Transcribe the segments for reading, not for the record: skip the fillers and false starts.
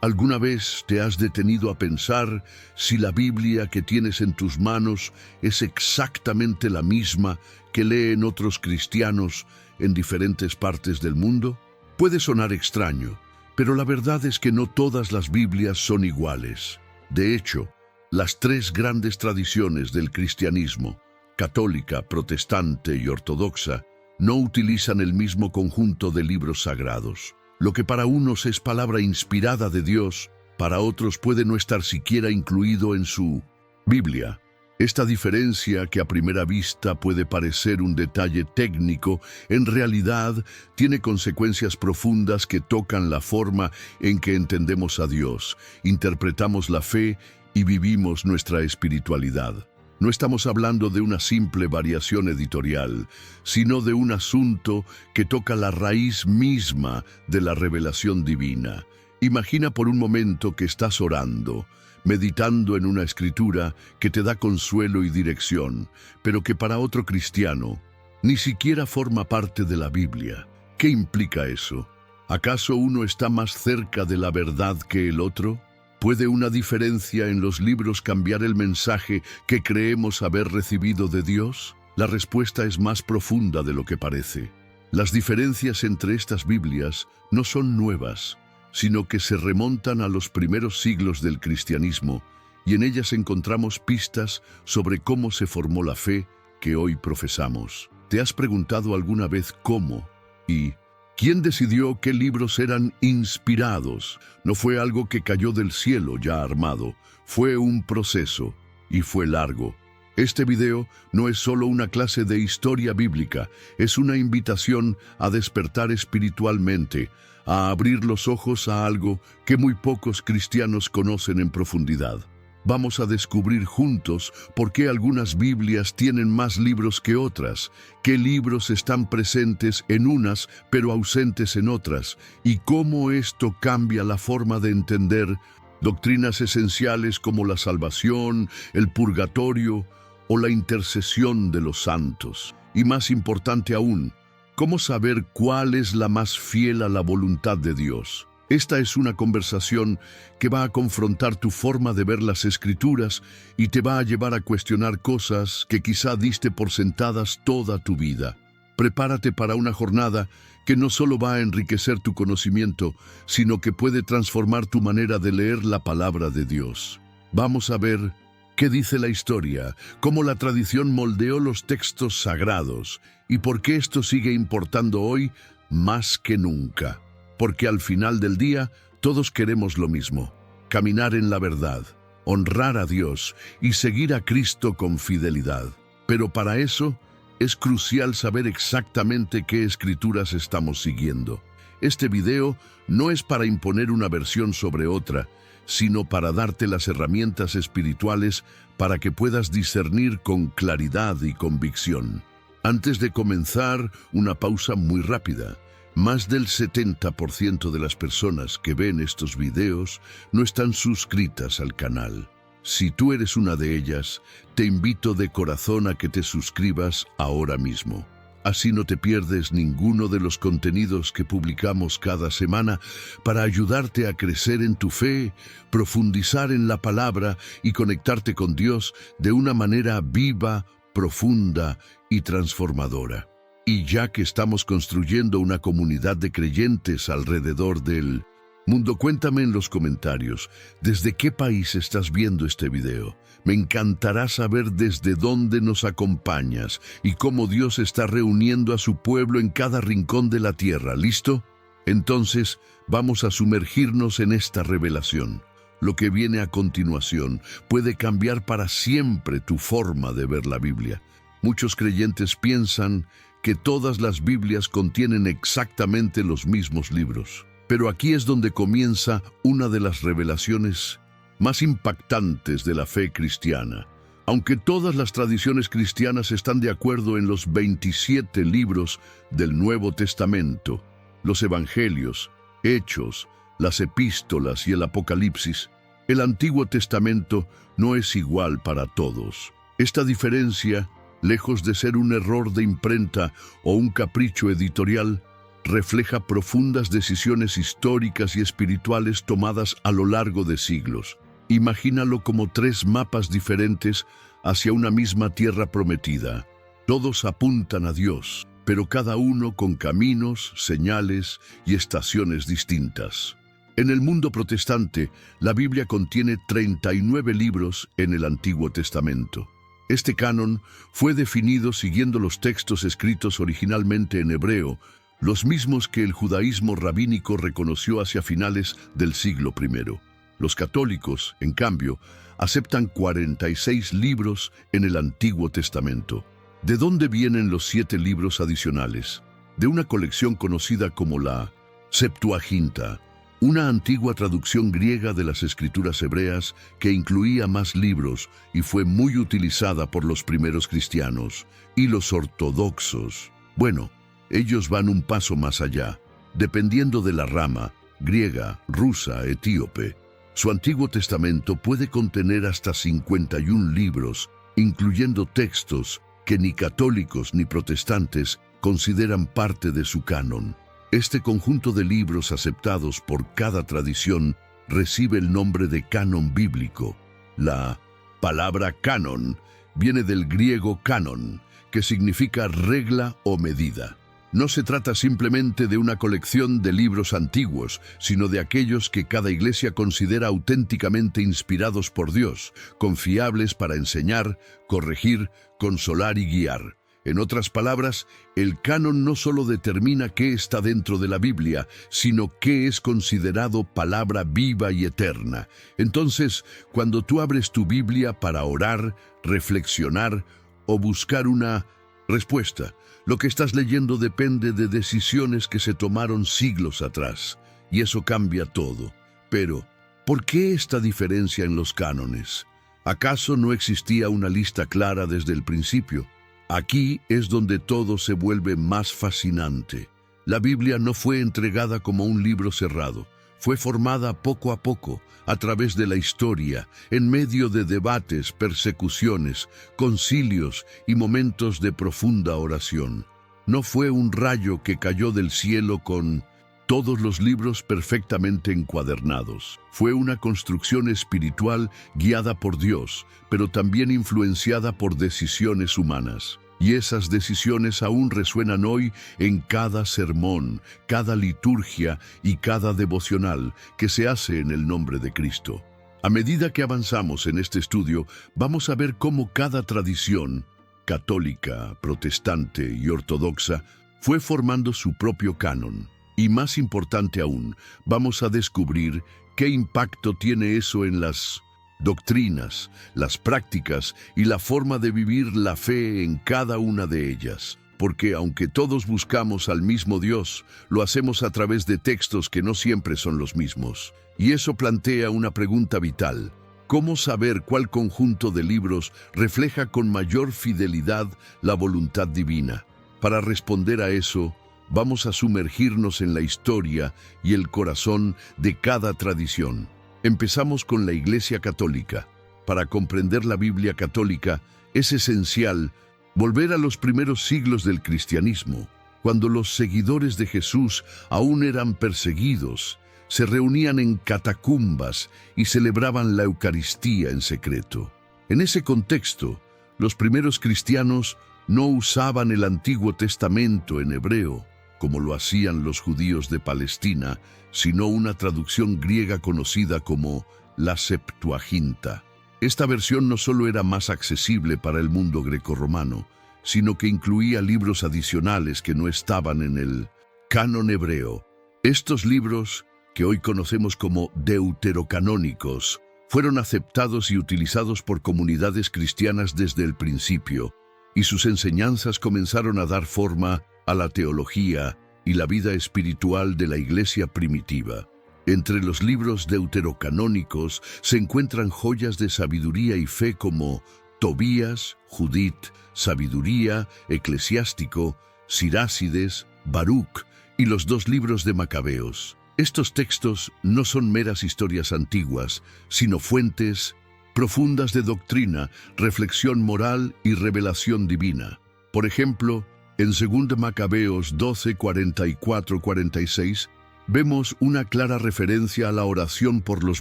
¿Alguna vez te has detenido a pensar si la Biblia que tienes en tus manos es exactamente la misma que leen otros cristianos en diferentes partes del mundo? Puede sonar extraño, pero la verdad es que no todas las Biblias son iguales. De hecho, las tres grandes tradiciones del cristianismo, católica, protestante y ortodoxa, no utilizan el mismo conjunto de libros sagrados. Lo que para unos es palabra inspirada de Dios, para otros puede no estar siquiera incluido en su Biblia. Esta diferencia, que a primera vista puede parecer un detalle técnico, en realidad tiene consecuencias profundas que tocan la forma en que entendemos a Dios, interpretamos la fe y vivimos nuestra espiritualidad. No estamos hablando de una simple variación editorial, sino de un asunto que toca la raíz misma de la revelación divina. Imagina por un momento que estás orando, meditando en una escritura que te da consuelo y dirección, pero que para otro cristiano ni siquiera forma parte de la Biblia. ¿Qué implica eso? ¿Acaso uno está más cerca de la verdad que el otro? ¿Puede una diferencia en los libros cambiar el mensaje que creemos haber recibido de Dios? La respuesta es más profunda de lo que parece. Las diferencias entre estas Biblias no son nuevas, sino que se remontan a los primeros siglos del cristianismo, y en ellas encontramos pistas sobre cómo se formó la fe que hoy profesamos. ¿Te has preguntado alguna vez cómo y quién decidió qué libros eran inspirados? No fue algo que cayó del cielo ya armado, fue un proceso, y fue largo. Este video no es solo una clase de historia bíblica, es una invitación a despertar espiritualmente, a abrir los ojos a algo que muy pocos cristianos conocen en profundidad. Vamos a descubrir juntos por qué algunas Biblias tienen más libros que otras, qué libros están presentes en unas pero ausentes en otras, y cómo esto cambia la forma de entender doctrinas esenciales como la salvación, el purgatorio o la intercesión de los santos. Y más importante aún, ¿cómo saber cuál es la más fiel a la voluntad de Dios? Esta es una conversación que va a confrontar tu forma de ver las Escrituras y te va a llevar a cuestionar cosas que quizá diste por sentadas toda tu vida. Prepárate para una jornada que no solo va a enriquecer tu conocimiento, sino que puede transformar tu manera de leer la palabra de Dios. Vamos a ver qué dice la historia, cómo la tradición moldeó los textos sagrados y por qué esto sigue importando hoy más que nunca. Porque al final del día todos queremos lo mismo: caminar en la verdad, honrar a Dios y seguir a Cristo con fidelidad. Pero para eso es crucial saber exactamente qué escrituras estamos siguiendo. Este video no es para imponer una versión sobre otra, sino para darte las herramientas espirituales para que puedas discernir con claridad y convicción. Antes de comenzar, una pausa muy rápida. Más del 70% de las personas que ven estos videos no están suscritas al canal. Si tú eres una de ellas, te invito de corazón a que te suscribas ahora mismo. Así no te pierdes ninguno de los contenidos que publicamos cada semana para ayudarte a crecer en tu fe, profundizar en la palabra y conectarte con Dios de una manera viva, profunda y transformadora. Y ya que estamos construyendo una comunidad de creyentes alrededor del mundo, cuéntame en los comentarios desde qué país estás viendo este video. Me encantará saber desde dónde nos acompañas y cómo Dios está reuniendo a su pueblo en cada rincón de la tierra. ¿Listo? Entonces, vamos a sumergirnos en esta revelación. Lo que viene a continuación puede cambiar para siempre tu forma de ver la Biblia. Muchos creyentes piensan que todas las Biblias contienen exactamente los mismos libros. Pero aquí es donde comienza una de las revelaciones más impactantes de la fe cristiana. Aunque todas las tradiciones cristianas están de acuerdo en los 27 libros del Nuevo Testamento, los Evangelios, Hechos, las Epístolas y el Apocalipsis, el Antiguo Testamento no es igual para todos. Esta diferencia, lejos de ser un error de imprenta o un capricho editorial, refleja profundas decisiones históricas y espirituales tomadas a lo largo de siglos. Imagínalo como tres mapas diferentes hacia una misma tierra prometida. Todos apuntan a Dios, pero cada uno con caminos, señales y estaciones distintas. En el mundo protestante, la Biblia contiene 39 libros en el Antiguo Testamento. Este canon fue definido siguiendo los textos escritos originalmente en hebreo, los mismos que el judaísmo rabínico reconoció hacia finales del siglo I. Los católicos, en cambio, aceptan 46 libros en el Antiguo Testamento. ¿De dónde vienen los 7 libros adicionales? De una colección conocida como la Septuaginta, una antigua traducción griega de las escrituras hebreas que incluía más libros y fue muy utilizada por los primeros cristianos y los ortodoxos. Bueno, ellos van un paso más allá. Dependiendo de la rama, griega, rusa, etíope, su Antiguo Testamento puede contener hasta 51 libros, incluyendo textos que ni católicos ni protestantes consideran parte de su canon. Este conjunto de libros aceptados por cada tradición recibe el nombre de canon bíblico. La palabra canon viene del griego canon, que significa regla o medida. No se trata simplemente de una colección de libros antiguos, sino de aquellos que cada iglesia considera auténticamente inspirados por Dios, confiables para enseñar, corregir, consolar y guiar. En otras palabras, el canon no solo determina qué está dentro de la Biblia, sino qué es considerado palabra viva y eterna. Entonces, cuando tú abres tu Biblia para orar, reflexionar o buscar una respuesta, lo que estás leyendo depende de decisiones que se tomaron siglos atrás, y eso cambia todo. Pero, ¿por qué esta diferencia en los cánones? ¿Acaso no existía una lista clara desde el principio? Aquí es donde todo se vuelve más fascinante. La Biblia no fue entregada como un libro cerrado. Fue formada poco a poco, a través de la historia, en medio de debates, persecuciones, concilios y momentos de profunda oración. No fue un rayo que cayó del cielo con todos los libros perfectamente encuadernados. Fue una construcción espiritual guiada por Dios, pero también influenciada por decisiones humanas. Y esas decisiones aún resuenan hoy en cada sermón, cada liturgia y cada devocional que se hace en el nombre de Cristo. A medida que avanzamos en este estudio, vamos a ver cómo cada tradición, católica, protestante y ortodoxa, fue formando su propio canon. Y más importante aún, vamos a descubrir qué impacto tiene eso en las doctrinas, las prácticas y la forma de vivir la fe en cada una de ellas. Porque aunque todos buscamos al mismo Dios, lo hacemos a través de textos que no siempre son los mismos. Y eso plantea una pregunta vital. ¿Cómo saber cuál conjunto de libros refleja con mayor fidelidad la voluntad divina? Para responder a eso, vamos a sumergirnos en la historia y el corazón de cada tradición. Empezamos con la Iglesia Católica. Para comprender la Biblia católica es esencial volver a los primeros siglos del cristianismo, cuando los seguidores de Jesús aún eran perseguidos, se reunían en catacumbas y celebraban la Eucaristía en secreto. En ese contexto, los primeros cristianos no usaban el Antiguo Testamento en hebreo, como lo hacían los judíos de Palestina, sino una traducción griega conocida como la Septuaginta. Esta versión no solo era más accesible para el mundo grecorromano, sino que incluía libros adicionales que no estaban en el canon hebreo. Estos libros, que hoy conocemos como deuterocanónicos, fueron aceptados y utilizados por comunidades cristianas desde el principio, y sus enseñanzas comenzaron a dar forma a la teología y la vida espiritual de la iglesia primitiva. Entre los libros deuterocanónicos se encuentran joyas de sabiduría y fe como Tobías, Judith, Sabiduría, Eclesiástico, Sirácides, Baruc y los 2 libros de Macabeos. Estos textos no son meras historias antiguas, sino fuentes profundas de doctrina, reflexión moral y revelación divina. Por ejemplo, En 2 Macabeos 12, 44-46, vemos una clara referencia a la oración por los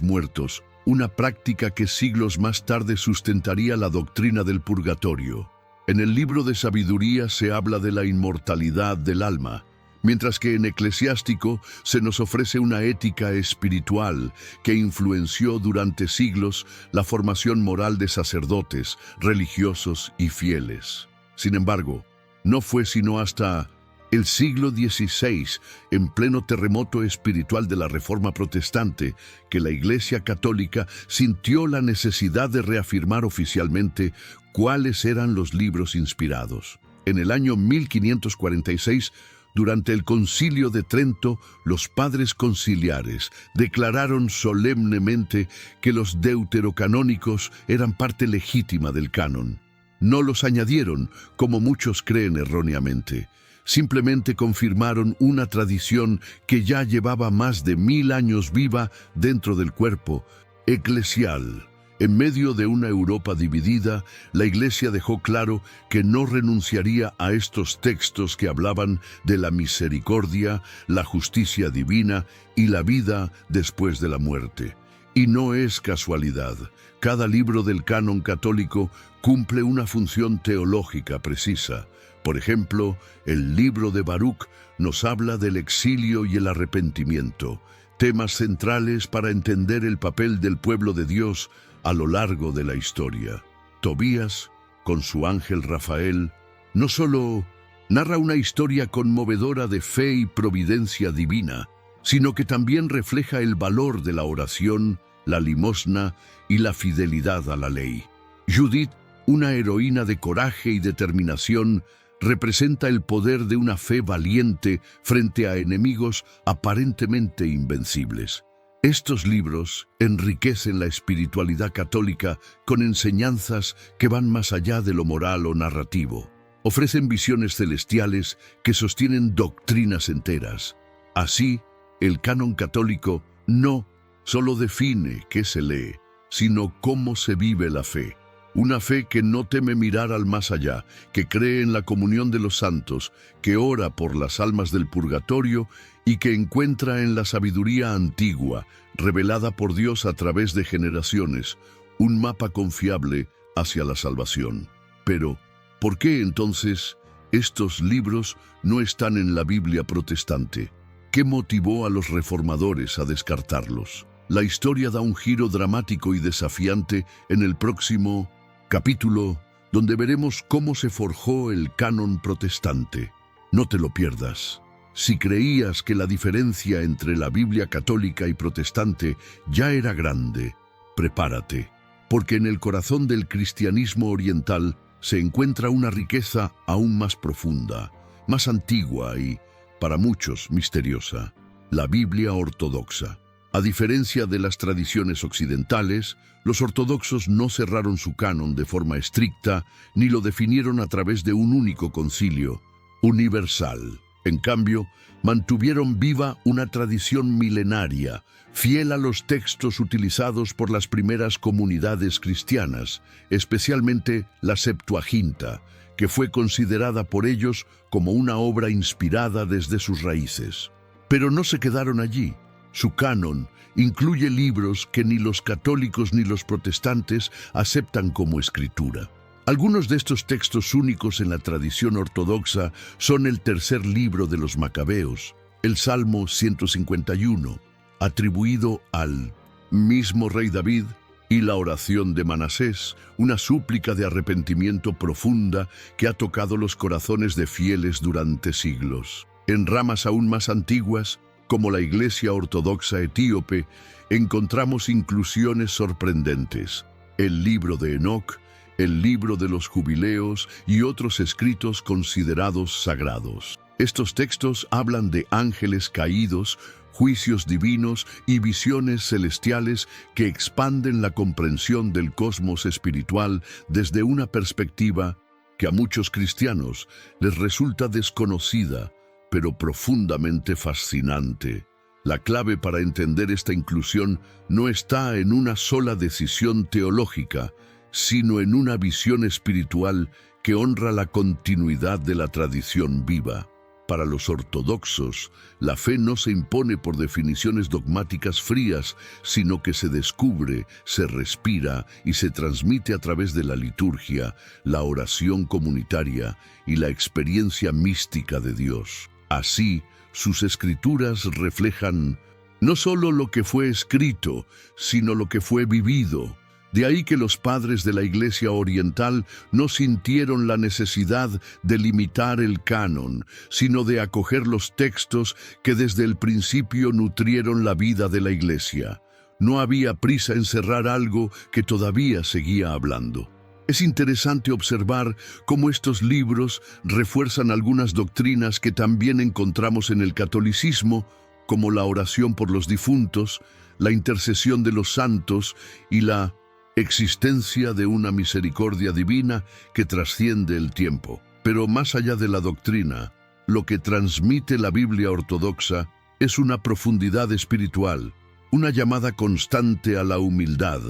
muertos, una práctica que siglos más tarde sustentaría la doctrina del purgatorio. En el libro de Sabiduría se habla de la inmortalidad del alma, mientras que en Eclesiástico se nos ofrece una ética espiritual que influenció durante siglos la formación moral de sacerdotes, religiosos y fieles. Sin embargo, no fue sino hasta el siglo XVI, en pleno terremoto espiritual de la Reforma Protestante, que la Iglesia Católica sintió la necesidad de reafirmar oficialmente cuáles eran los libros inspirados. En el año 1546, durante el Concilio de Trento, los padres conciliares declararon solemnemente que los deuterocanónicos eran parte legítima del canon. No los añadieron, como muchos creen erróneamente. Simplemente confirmaron una tradición que ya llevaba más de 1000 años viva dentro del cuerpo eclesial. En medio de una Europa dividida, la Iglesia dejó claro que no renunciaría a estos textos que hablaban de la misericordia, la justicia divina y la vida después de la muerte. Y no es casualidad. Cada libro del canon católico cumple una función teológica precisa. Por ejemplo, el libro de Baruch nos habla del exilio y el arrepentimiento, temas centrales para entender el papel del pueblo de Dios a lo largo de la historia. Tobías, con su ángel Rafael, no solo narra una historia conmovedora de fe y providencia divina, sino que también refleja el valor de la oración, la limosna y la fidelidad a la ley. Judith, una heroína de coraje y determinación, representa el poder de una fe valiente frente a enemigos aparentemente invencibles. Estos libros enriquecen la espiritualidad católica con enseñanzas que van más allá de lo moral o narrativo. Ofrecen visiones celestiales que sostienen doctrinas enteras. Así, el canon católico no solo define qué se lee, sino cómo se vive la fe. Una fe que no teme mirar al más allá, que cree en la comunión de los santos, que ora por las almas del purgatorio y que encuentra en la sabiduría antigua, revelada por Dios a través de generaciones, un mapa confiable hacia la salvación. Pero, ¿por qué entonces estos libros no están en la Biblia protestante? ¿Qué motivó a los reformadores a descartarlos? La historia da un giro dramático y desafiante en el próximo capítulo, donde veremos cómo se forjó el canon protestante. No te lo pierdas. Si creías que la diferencia entre la Biblia católica y protestante ya era grande, prepárate, porque en el corazón del cristianismo oriental se encuentra una riqueza aún más profunda, más antigua y, para muchos, misteriosa: la Biblia ortodoxa. A diferencia de las tradiciones occidentales, los ortodoxos no cerraron su canon de forma estricta ni lo definieron a través de un único concilio universal. En cambio, mantuvieron viva una tradición milenaria, fiel a los textos utilizados por las primeras comunidades cristianas, especialmente la Septuaginta, que fue considerada por ellos como una obra inspirada desde sus raíces. Pero no se quedaron allí. Su canon incluye libros que ni los católicos ni los protestantes aceptan como escritura. Algunos de estos textos únicos en la tradición ortodoxa son el tercer libro de los Macabeos, el Salmo 151, atribuido al mismo rey David, y la oración de Manasés, una súplica de arrepentimiento profunda que ha tocado los corazones de fieles durante siglos. En ramas aún más antiguas, como la Iglesia Ortodoxa Etíope, encontramos inclusiones sorprendentes: el libro de Enoc, el libro de los Jubileos y otros escritos considerados sagrados. Estos textos hablan de ángeles caídos, juicios divinos y visiones celestiales que expanden la comprensión del cosmos espiritual desde una perspectiva que a muchos cristianos les resulta desconocida, pero profundamente fascinante. La clave para entender esta inclusión no está en una sola decisión teológica, sino en una visión espiritual que honra la continuidad de la tradición viva. Para los ortodoxos, la fe no se impone por definiciones dogmáticas frías, sino que se descubre, se respira y se transmite a través de la liturgia, la oración comunitaria y la experiencia mística de Dios. Así, sus escrituras reflejan no solo lo que fue escrito, sino lo que fue vivido. De ahí que los padres de la Iglesia Oriental no sintieron la necesidad de limitar el canon, sino de acoger los textos que desde el principio nutrieron la vida de la Iglesia. No había prisa en cerrar algo que todavía seguía hablando. Es interesante observar cómo estos libros refuerzan algunas doctrinas que también encontramos en el catolicismo, como la oración por los difuntos, la intercesión de los santos y la existencia de una misericordia divina que trasciende el tiempo. Pero más allá de la doctrina, lo que transmite la Biblia ortodoxa es una profundidad espiritual, una llamada constante a la humildad,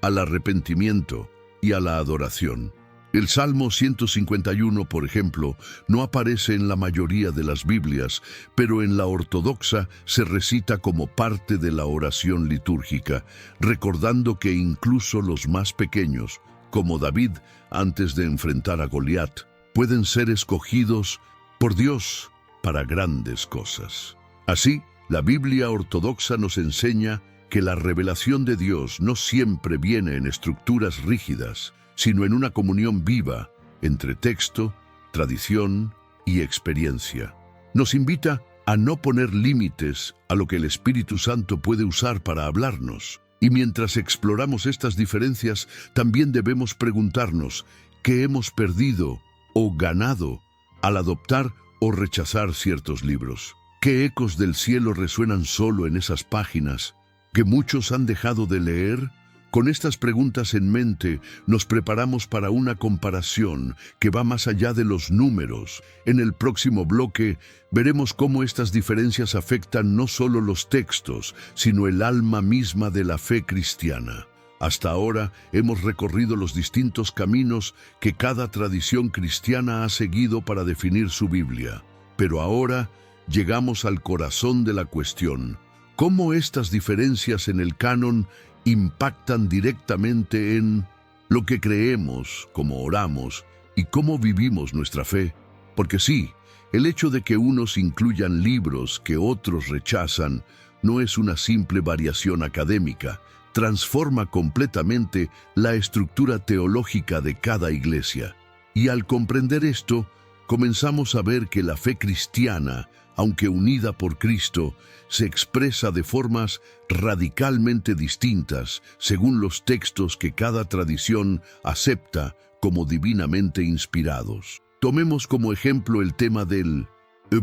al arrepentimiento y a la adoración. El Salmo 151, por ejemplo, no aparece en la mayoría de las Biblias, pero en la ortodoxa se recita como parte de la oración litúrgica, recordando que incluso los más pequeños, como David antes de enfrentar a Goliat, pueden ser escogidos por Dios para grandes cosas. Así, la Biblia ortodoxa nos enseña que la revelación de Dios no siempre viene en estructuras rígidas, sino en una comunión viva entre texto, tradición y experiencia. Nos invita a no poner límites a lo que el Espíritu Santo puede usar para hablarnos. Y mientras exploramos estas diferencias, también debemos preguntarnos qué hemos perdido o ganado al adoptar o rechazar ciertos libros. ¿Qué ecos del cielo resuenan solo en esas páginas que muchos han dejado de leer? Con estas preguntas en mente, nos preparamos para una comparación que va más allá de los números. En el próximo bloque, veremos cómo estas diferencias afectan no solo los textos, sino el alma misma de la fe cristiana. Hasta ahora, hemos recorrido los distintos caminos que cada tradición cristiana ha seguido para definir su Biblia. Pero ahora, llegamos al corazón de la cuestión: ¿cómo estas diferencias en el canon impactan directamente en lo que creemos, cómo oramos y cómo vivimos nuestra fe? Porque sí, el hecho de que unos incluyan libros que otros rechazan no es una simple variación académica, transforma completamente la estructura teológica de cada iglesia. Y al comprender esto, comenzamos a ver que la fe cristiana, aunque unida por Cristo, se expresa de formas radicalmente distintas según los textos que cada tradición acepta como divinamente inspirados. Tomemos como ejemplo el tema del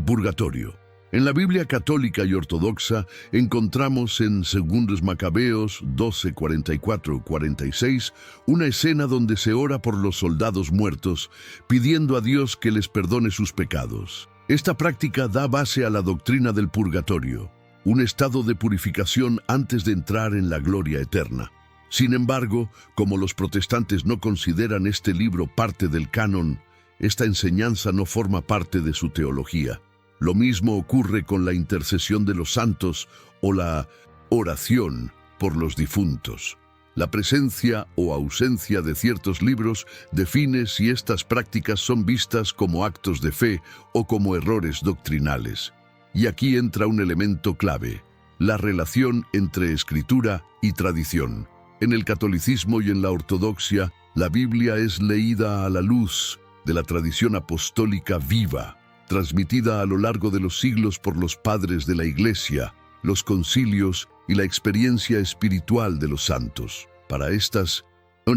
purgatorio. En la Biblia católica y ortodoxa encontramos en 2 Macabeos 12, 44-46 una escena donde se ora por los soldados muertos, pidiendo a Dios que les perdone sus pecados. Esta práctica da base a la doctrina del purgatorio, un estado de purificación antes de entrar en la gloria eterna. Sin embargo, como los protestantes no consideran este libro parte del canon, esta enseñanza no forma parte de su teología. Lo mismo ocurre con la intercesión de los santos o la oración por los difuntos. La presencia o ausencia de ciertos libros define si estas prácticas son vistas como actos de fe o como errores doctrinales. Y aquí entra un elemento clave: la relación entre escritura y tradición. En el catolicismo y en la ortodoxia, la Biblia es leída a la luz de la tradición apostólica viva, transmitida a lo largo de los siglos por los padres de la Iglesia, los concilios y la experiencia espiritual de los santos. Para estas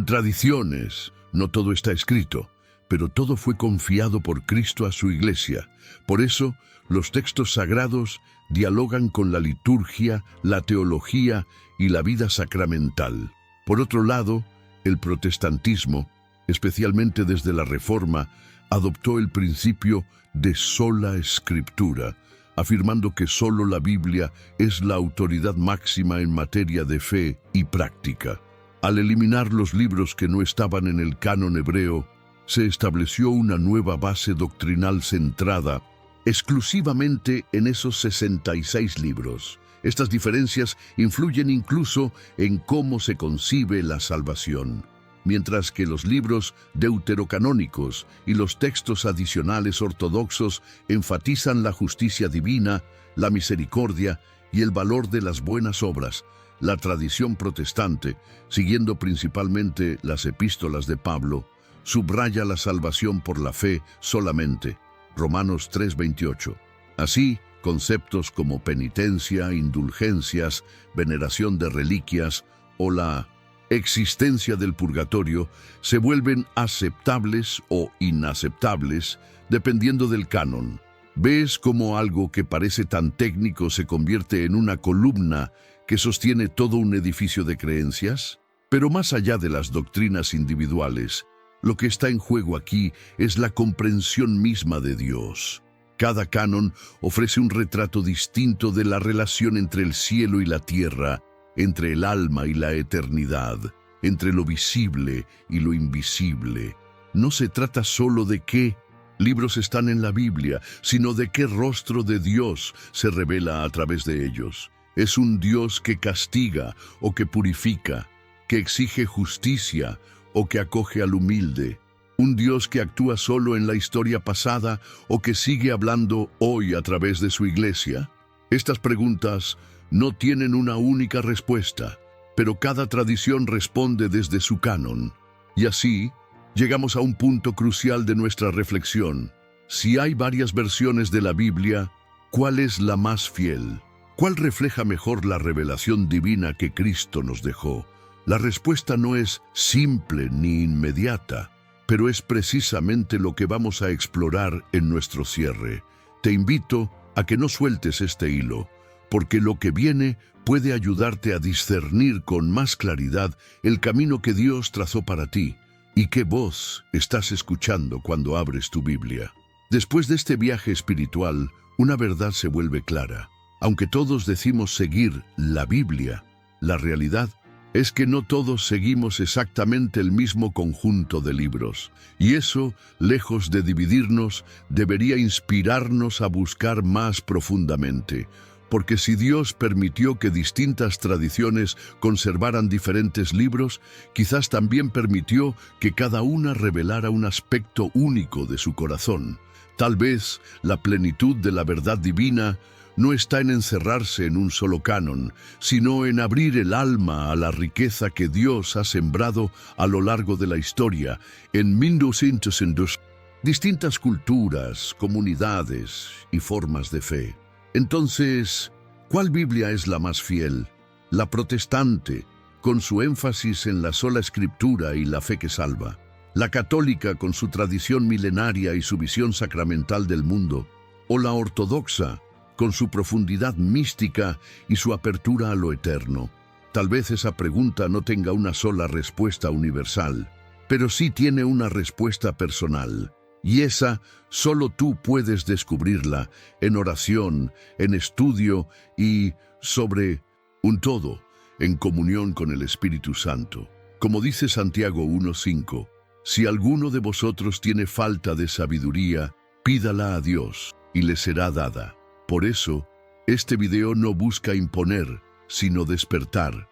tradiciones, no todo está escrito, pero todo fue confiado por Cristo a su Iglesia. Por eso, los textos sagrados dialogan con la liturgia, la teología y la vida sacramental. Por otro lado, el protestantismo, especialmente desde la Reforma, adoptó el principio de sola escritura, afirmando que solo la Biblia es la autoridad máxima en materia de fe y práctica. Al eliminar los libros que no estaban en el canon hebreo, se estableció una nueva base doctrinal centrada exclusivamente en esos 66 libros. Estas diferencias influyen incluso en cómo se concibe la salvación. Mientras que los libros deuterocanónicos y los textos adicionales ortodoxos enfatizan la justicia divina, la misericordia y el valor de las buenas obras, la tradición protestante, siguiendo principalmente las epístolas de Pablo, subraya la salvación por la fe solamente. Romanos 3:28. Así, conceptos como penitencia, indulgencias, veneración de reliquias o la existencia del purgatorio se vuelven aceptables o inaceptables dependiendo del canon. ¿Ves cómo algo que parece tan técnico se convierte en una columna que sostiene todo un edificio de creencias? Pero más allá de las doctrinas individuales, lo que está en juego aquí es la comprensión misma de Dios. Cada canon ofrece un retrato distinto de la relación entre el cielo y la tierra, entre el alma y la eternidad, entre lo visible y lo invisible. No se trata solo de qué libros están en la Biblia, sino de qué rostro de Dios se revela a través de ellos. Es un Dios que castiga o que purifica, que exige justicia o que acoge al humilde. Un Dios que actúa solo en la historia pasada o que sigue hablando hoy a través de su iglesia. Estas preguntas no tienen una única respuesta, pero cada tradición responde desde su canon. Y así, llegamos a un punto crucial de nuestra reflexión. Si hay varias versiones de la Biblia, ¿cuál es la más fiel? ¿Cuál refleja mejor la revelación divina que Cristo nos dejó? La respuesta no es simple ni inmediata, pero es precisamente lo que vamos a explorar en nuestro cierre. Te invito a que no sueltes este hilo, porque lo que viene puede ayudarte a discernir con más claridad el camino que Dios trazó para ti y qué voz estás escuchando cuando abres tu Biblia. Después de este viaje espiritual, una verdad se vuelve clara. Aunque todos decimos seguir la Biblia, la realidad es que no todos seguimos exactamente el mismo conjunto de libros. Y eso, lejos de dividirnos, debería inspirarnos a buscar más profundamente. Porque si Dios permitió que distintas tradiciones conservaran diferentes libros, quizás también permitió que cada una revelara un aspecto único de su corazón. Tal vez la plenitud de la verdad divina no está en encerrarse en un solo canon, sino en abrir el alma a la riqueza que Dios ha sembrado a lo largo de la historia, en 1202, distintas culturas, comunidades y formas de fe. Entonces, ¿cuál Biblia es la más fiel? La protestante, con su énfasis en la sola escritura y la fe que salva. La católica, con su tradición milenaria y su visión sacramental del mundo. O la ortodoxa, con su profundidad mística y su apertura a lo eterno. Tal vez esa pregunta no tenga una sola respuesta universal, pero sí tiene una respuesta personal. Y esa solo tú puedes descubrirla en oración, en estudio y, sobre un todo, en comunión con el Espíritu Santo. Como dice Santiago 1:5, si alguno de vosotros tiene falta de sabiduría, pídala a Dios y le será dada. Por eso, este video no busca imponer, sino despertar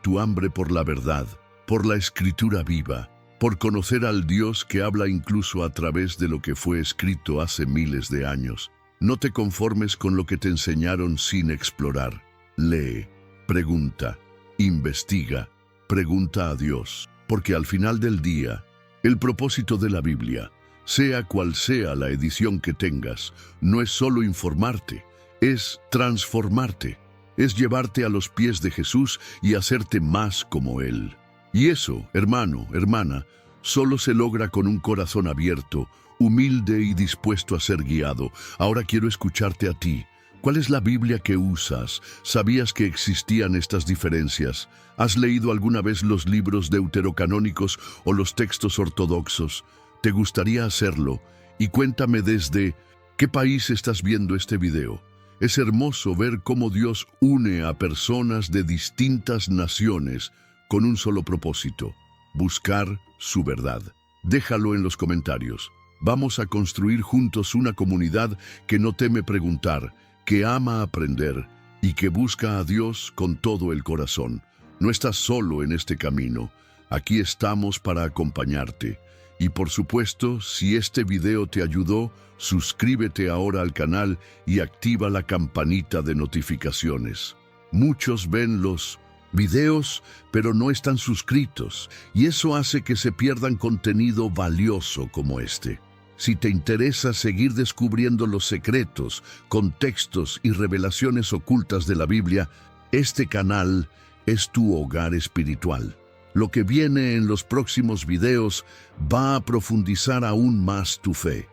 tu hambre por la verdad, por la escritura viva, por conocer al Dios que habla incluso a través de lo que fue escrito hace miles de años. No te conformes con lo que te enseñaron sin explorar. Lee, pregunta, investiga, pregunta a Dios, porque al final del día, el propósito de la Biblia, sea cual sea la edición que tengas, no es solo informarte, es transformarte, es llevarte a los pies de Jesús y hacerte más como Él. Y eso, hermano, hermana, solo se logra con un corazón abierto, humilde y dispuesto a ser guiado. Ahora quiero escucharte a ti. ¿Cuál es la Biblia que usas? ¿Sabías que existían estas diferencias? ¿Has leído alguna vez los libros deuterocanónicos o los textos ortodoxos? ¿Te gustaría hacerlo? Y cuéntame desde qué país estás viendo este video. Es hermoso ver cómo Dios une a personas de distintas naciones con un solo propósito: buscar su verdad. Déjalo en los comentarios. Vamos a construir juntos una comunidad que no teme preguntar, que ama aprender y que busca a Dios con todo el corazón. No estás solo en este camino. Aquí estamos para acompañarte. Y por supuesto, si este video te ayudó, suscríbete ahora al canal y activa la campanita de notificaciones. Muchos ven los videos, pero no están suscritos, y eso hace que se pierdan contenido valioso como este. Si te interesa seguir descubriendo los secretos, contextos y revelaciones ocultas de la Biblia, este canal es tu hogar espiritual. Lo que viene en los próximos videos va a profundizar aún más tu fe.